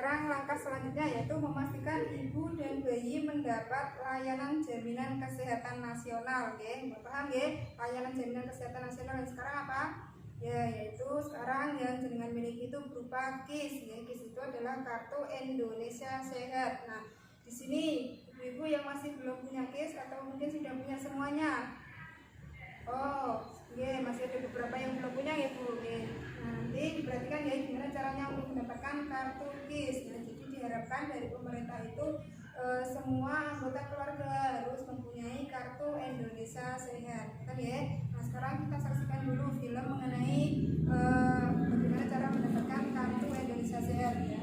sekarang langkah selanjutnya yaitu memastikan ibu dan bayi mendapat layanan jaminan kesehatan nasional, nggih. Paham nggih? Layanan jaminan kesehatan nasional yang sekarang apa? Ya, yaitu sekarang yang jenengan miliki itu berupa KIS, ya. KIS itu adalah Kartu Indonesia Sehat. Nah, di sini ibu-ibu yang masih belum punya KIS atau mungkin sudah punya semuanya. Oh, ya, masih ada beberapa yang belum punya ya Bu. Ya. Nah, nanti diperhatikan ya gimana caranya untuk mendapatkan kartu KIS. Nah, jadi diharapkan dari pemerintah itu semua anggota keluarga harus mempunyai kartu Indonesia Sehat, kan ya? Nah, sekarang kita saksikan dulu film mengenai bagaimana cara mendapatkan kartu Indonesia Sehat ya.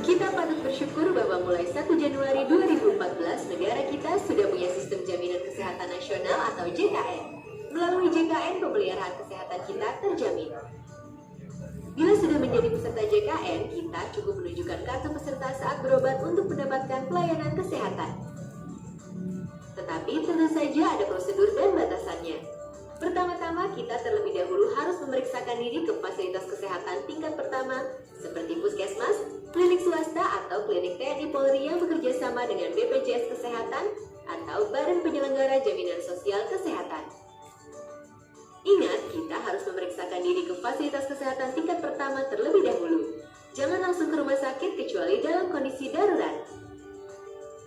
Kita patut bersyukur bahwa mulai 1 Januari 2014 negara kita sudah punya sistem jaminan kesehatan nasional atau JKN. Melalui JKN, pemeliharaan kesehatan kita terjamin. Bila sudah menjadi peserta JKN, kita cukup menunjukkan kartu peserta saat berobat untuk mendapatkan pelayanan kesehatan. Tetapi tentu saja ada prosedur dan batasannya. Pertama-tama, kita terlebih dahulu harus memeriksakan diri ke fasilitas kesehatan tingkat pertama seperti puskesmas, klinik swasta atau klinik TNI Polri yang bekerja sama dengan BPJS Kesehatan atau Badan Penyelenggara Jaminan Sosial Kesehatan. Ingat, kita harus memeriksakan diri ke fasilitas kesehatan tingkat pertama terlebih dahulu. Jangan langsung ke rumah sakit kecuali dalam kondisi darurat.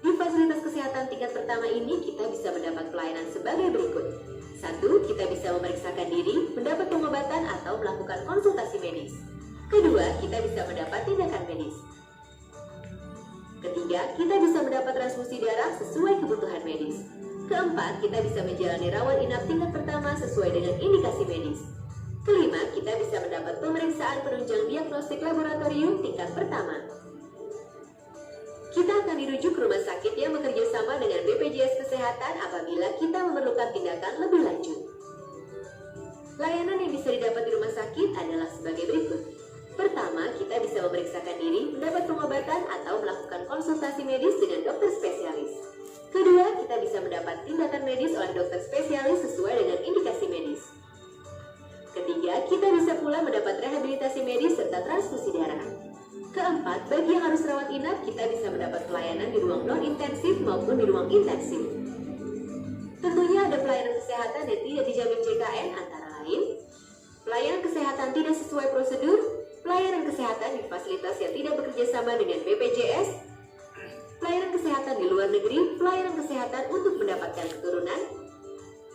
Di fasilitas kesehatan tingkat pertama ini, kita bisa mendapat pelayanan sebagai berikut. 1. Kita bisa memeriksakan diri, mendapat pengobatan atau melakukan konsultasi medis. Kedua, kita bisa mendapat tindakan medis. Ketiga, kita bisa mendapat transfusi darah sesuai kebutuhan medis. Keempat, kita bisa menjalani rawat inap tingkat pertama sesuai dengan indikasi medis. Kelima, kita bisa mendapat pemeriksaan penunjang diagnostik laboratorium tingkat pertama. Kita akan dirujuk ke rumah sakit yang bekerja sama dengan BPJS Kesehatan apabila kita memerlukan tindakan lebih lanjut. Layanan yang bisa didapat di rumah sakit adalah sebagai berikut. Pertama, kita bisa memeriksakan diri, mendapat pengobatan atau melakukan konsultasi medis dengan dokter spesialis. Kedua, kita bisa mendapat tindakan medis oleh dokter spesialis sesuai dengan indikasi medis. Ketiga, kita bisa pula mendapat rehabilitasi medis serta transfusi darah. Keempat, bagi yang harus rawat inap, kita bisa mendapat pelayanan di ruang non-intensif maupun di ruang intensif. Tentunya ada pelayanan kesehatan yang tidak dijamin JKN antara lain pelayanan kesehatan tidak sesuai prosedur, pelayanan kesehatan di fasilitas yang tidak bekerja sama dengan BPJS, pelayanan kesehatan di luar negeri, pelayanan kesehatan untuk mendapatkan keturunan,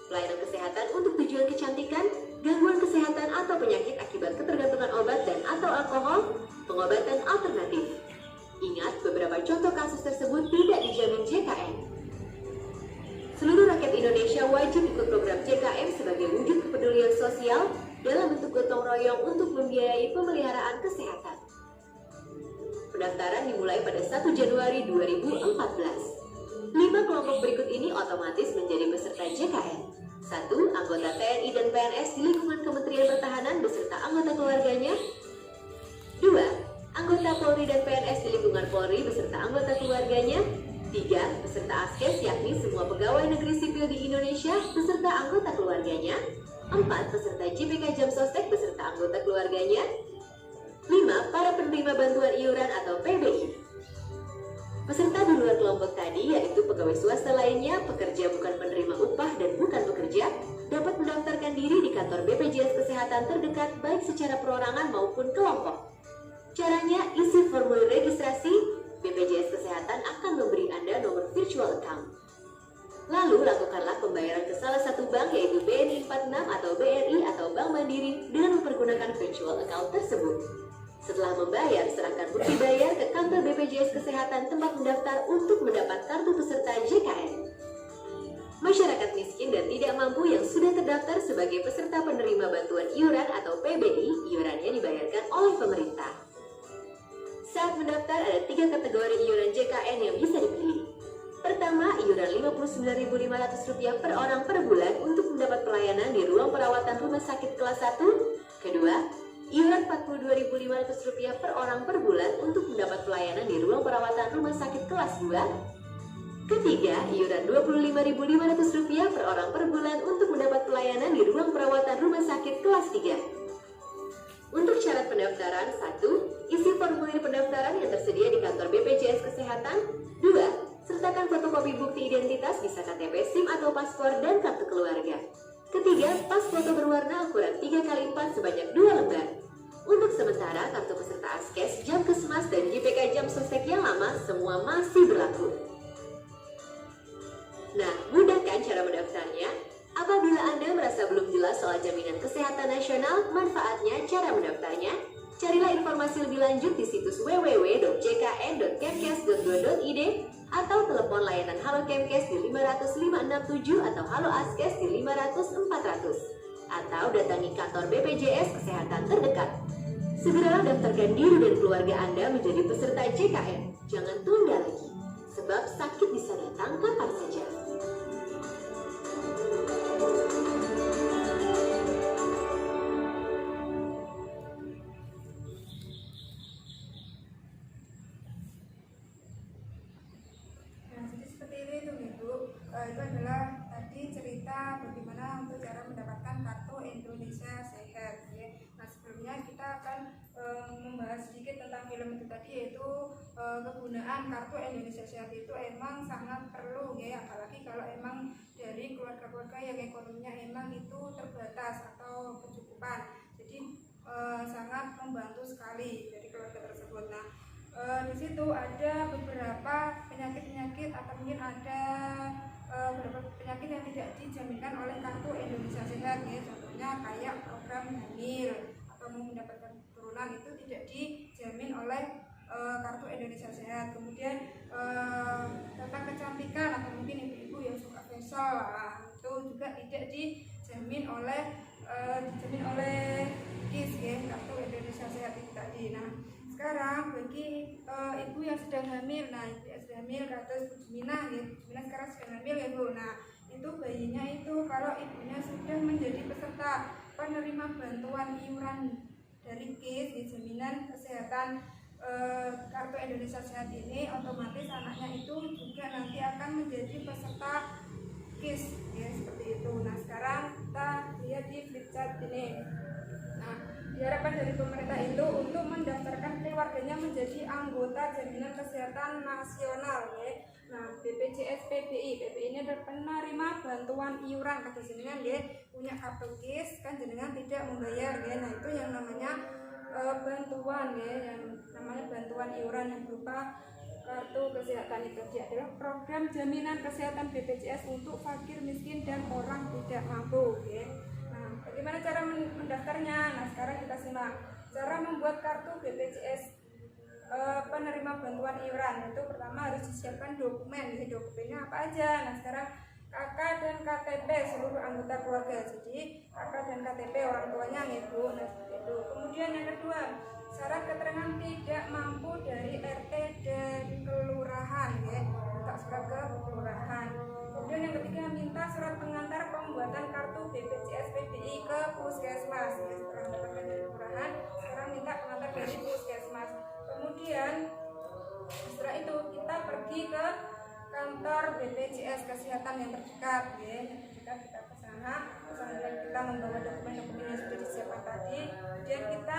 pelayanan kesehatan untuk tujuan kecantikan, gangguan kesehatan atau penyakit akibat ketergantungan obat dan atau alkohol, pengobatan alternatif. Ingat, beberapa contoh kasus tersebut tidak dijamin JKN. Seluruh rakyat Indonesia wajib ikut program JKN sebagai wujud kepedulian sosial dalam bentuk gotong royong untuk membiayai pemeliharaan kesehatan. Pendaftaran dimulai pada 1 Januari 2014. 5 kelompok berikut ini otomatis menjadi peserta JKN. 1. Anggota TNI dan PNS di lingkungan Kementerian Pertahanan beserta anggota keluarganya. 2. Anggota Polri dan PNS di lingkungan Polri beserta anggota keluarganya. 3. Peserta ASKES yakni semua pegawai negeri sipil di Indonesia beserta anggota keluarganya. 4. Peserta JPK Jamsostek beserta anggota keluarganya. 5. Para penerima bantuan iuran atau PBI. Peserta di luar kelompok tadi yaitu pegawai swasta lainnya, pekerja bukan penerima upah dan bukan pekerja, dapat mendaftarkan diri di kantor BPJS Kesehatan terdekat baik secara perorangan maupun kelompok. Caranya, isi formulir registrasi, BPJS Kesehatan akan memberi Anda nomor virtual account. Lalu lakukanlah pembayaran ke salah satu bank yaitu BNI 46 atau BRI atau Bank Mandiri dengan mempergunakan virtual account tersebut. Setelah membayar, serahkan bukti bayar ke kantor BPJS Kesehatan tempat mendaftar untuk mendapat kartu peserta JKN. Masyarakat miskin dan tidak mampu yang sudah terdaftar sebagai peserta penerima bantuan iuran atau PBI, iurannya dibayarkan oleh pemerintah. Saat mendaftar ada 3 kategori iuran JKN yang bisa dipilih. Pertama, iuran Rp59.500 per orang per bulan untuk mendapat pelayanan di ruang perawatan rumah sakit kelas 1. Kedua, iuran Rp42.500 per orang per bulan untuk mendapat pelayanan di ruang perawatan rumah sakit kelas 2. Ketiga, iuran Rp25.500 per orang per bulan untuk mendapat pelayanan di ruang perawatan rumah sakit kelas 3. Untuk syarat pendaftaran, 1. Isi formulir pendaftaran yang tersedia di kantor BPJS Kesehatan. 2. Sertakan fotokopi bukti identitas bisa KTP, SIM atau paspor dan kartu keluarga. Ketiga, pas foto berwarna ukuran 3x4 sebanyak 2 lembar. Untuk sementara, kartu peserta Askes, jam Kesmas, dan JPK jam sostek yang lama semua masih berlaku. Nah, mudah kan cara mendaftarnya? Apabila Anda merasa belum jelas soal jaminan kesehatan nasional, manfaatnya, cara mendaftarnya, carilah informasi lebih lanjut di situs www.jkn.kemkes.go.id atau telepon layanan Halo Kemkes di 500 567 atau Halo Askes di 500 400 atau datangi kantor BPJS Kesehatan terdekat. Segeralah daftarkan diri dan keluarga Anda menjadi peserta JKN. Jangan tunda lagi, sebab sakit bisa datang kapan saja. Itu adalah tadi cerita bagaimana untuk cara mendapatkan kartu Indonesia Sehat ya. Nah, sebelumnya kita akan membahas sedikit tentang film itu tadi, yaitu kegunaan kartu Indonesia Sehat itu emang sangat perlu ya, apalagi kalau emang dari keluarga-keluarga yang ekonominya emang itu terbatas atau kecukupan. Jadi sangat membantu sekali dari keluarga tersebut. Nah, di situ ada beberapa penyakit-penyakit atau mungkin ada beberapa penyakit yang tidak dijaminkan oleh kartu Indonesia Sehat ya. Contohnya kayak program hamil atau mau mendapatkan keturunan itu tidak dijamin oleh kartu Indonesia Sehat. Kemudian tentang kecantikan atau mungkin ibu-ibu yang suka facial itu juga tidak dijamin oleh KIS ya, kartu Indonesia Sehat itu tadi. Nah, sekarang bagi ibu yang sedang hamil, nah ibu yang sedang hamil kasus Jumina ya, Jumina sekarang sedang hamil ya Bu. Nah, itu bayinya itu kalau ibunya sudah menjadi peserta penerima bantuan iuran dari KIS ya, jaminan kesehatan kartu Indonesia Sehat ini, otomatis anaknya itu juga nanti akan menjadi peserta KIS ya, seperti itu. Nah, sekarang kita lihat di flip chart ini. Nah, diharapkan dari pemerintah itu untuk mendaftarkan keluarganya menjadi anggota jaminan kesehatan nasional ya. Nah, BPJS PBI ini adalah penerima bantuan iuran kata jenengan ya, punya kartu KIS kan jenengan tidak membayar ya. Nah, itu yang namanya bantuan ya, yang namanya bantuan iuran yang berupa kartu kesehatan itu adalah program jaminan kesehatan BPJS untuk fakir, miskin, dan orang tidak mampu ya. Nah, bagaimana cara mendaftarnya? Nah, sekarang kita simak cara membuat kartu BPJS penerima bantuan iuran. Itu pertama harus disiapkan dokumen. Jadi dokumennya apa aja? Nah, sekarang KK dan KTP seluruh anggota keluarga. Jadi KK dan KTP orang tuanya ibu. Nah, seperti itu. Kemudian yang kedua, syarat keterangan tidak mampu dari RT dan kelurahan ya. Minta surat ke kelurahan. Kemudian yang ketiga, minta surat pengantar pembuatan kartu BPJS PBI ke puskesmas ya. Setelah mendapatkan dari kelurahan, sekarang minta pengantar dari puskesmas. Kemudian setelah itu kita pergi ke kantor BPJS Kesehatan yang terdekat ya. Yang terdekat kita ke sana, kita membawa dokumen-dokumen yang sudah disiapkan tadi. Kemudian kita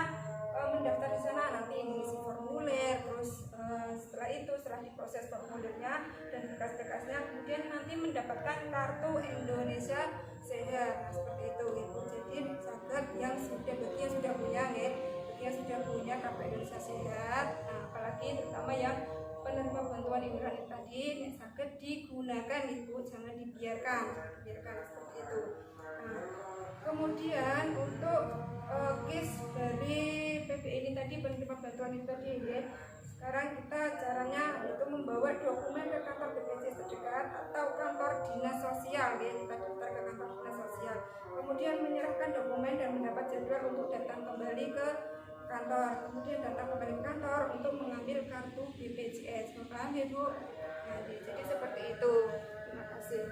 mendaftar di sana, nanti mengisi formulir, terus setelah diproses formulirnya dan berkas-berkasnya, kemudian nanti mendapatkan kartu Indonesia Sehat. Nah, seperti itu ibu. Jadi sahabat yang sudah punya ya, yang sudah punya kartu Indonesia Sehat, nah, apalagi terutama yang penerima bantuan iuran tadi, yang sakit digunakan ibu, jangan dibiarkan seperti itu. Nah, kemudian untuk KIS dari PBI ini tadi, penerima bantuan itu tadi ya. Sekarang kita caranya itu membawa dokumen ke kantor BPJS terdekat atau kantor dinas sosial ya. Kita daftar ke kantor dinas sosial. Kemudian menyerahkan dokumen dan mendapat jadwal untuk datang kembali ke kantor. Kemudian datang kembali ke kantor untuk mengambil kartu BPJS. Paham ya Bu? Nah, jadi seperti itu. Terima kasih.